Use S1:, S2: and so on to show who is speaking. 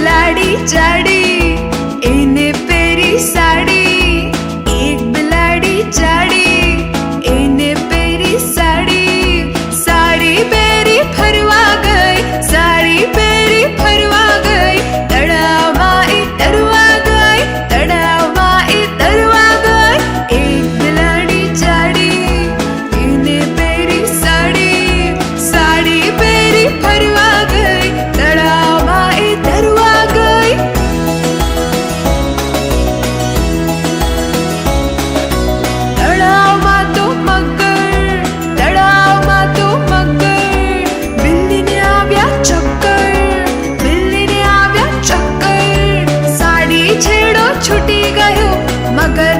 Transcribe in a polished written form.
S1: બિલાડી જાડી એને પહેરી સાડી, એક બિલાડી જાડી એને પહેરી સાડી. સાડી પહેરી ફરવા ગઈ, સાડી પહેરી ફરવા ગઈ, તળાવમાં એ તરવા ગઈ, તળાવમાં એ તરવા ગઈ. એક બિલાડી જાડી એને પહેરી સાડી, સાડી પહેરી ફરવા ગઈ, તળાવમાં એ તરવા ગઈ. તળાવમાં તો મગર, તળાવમાં તો મગર, બિલ્લીને આવ્યા ચક્કર, બિલ્લીને આવ્યા ચક્કર. સાડી છેડો છૂટી ગયો, મગર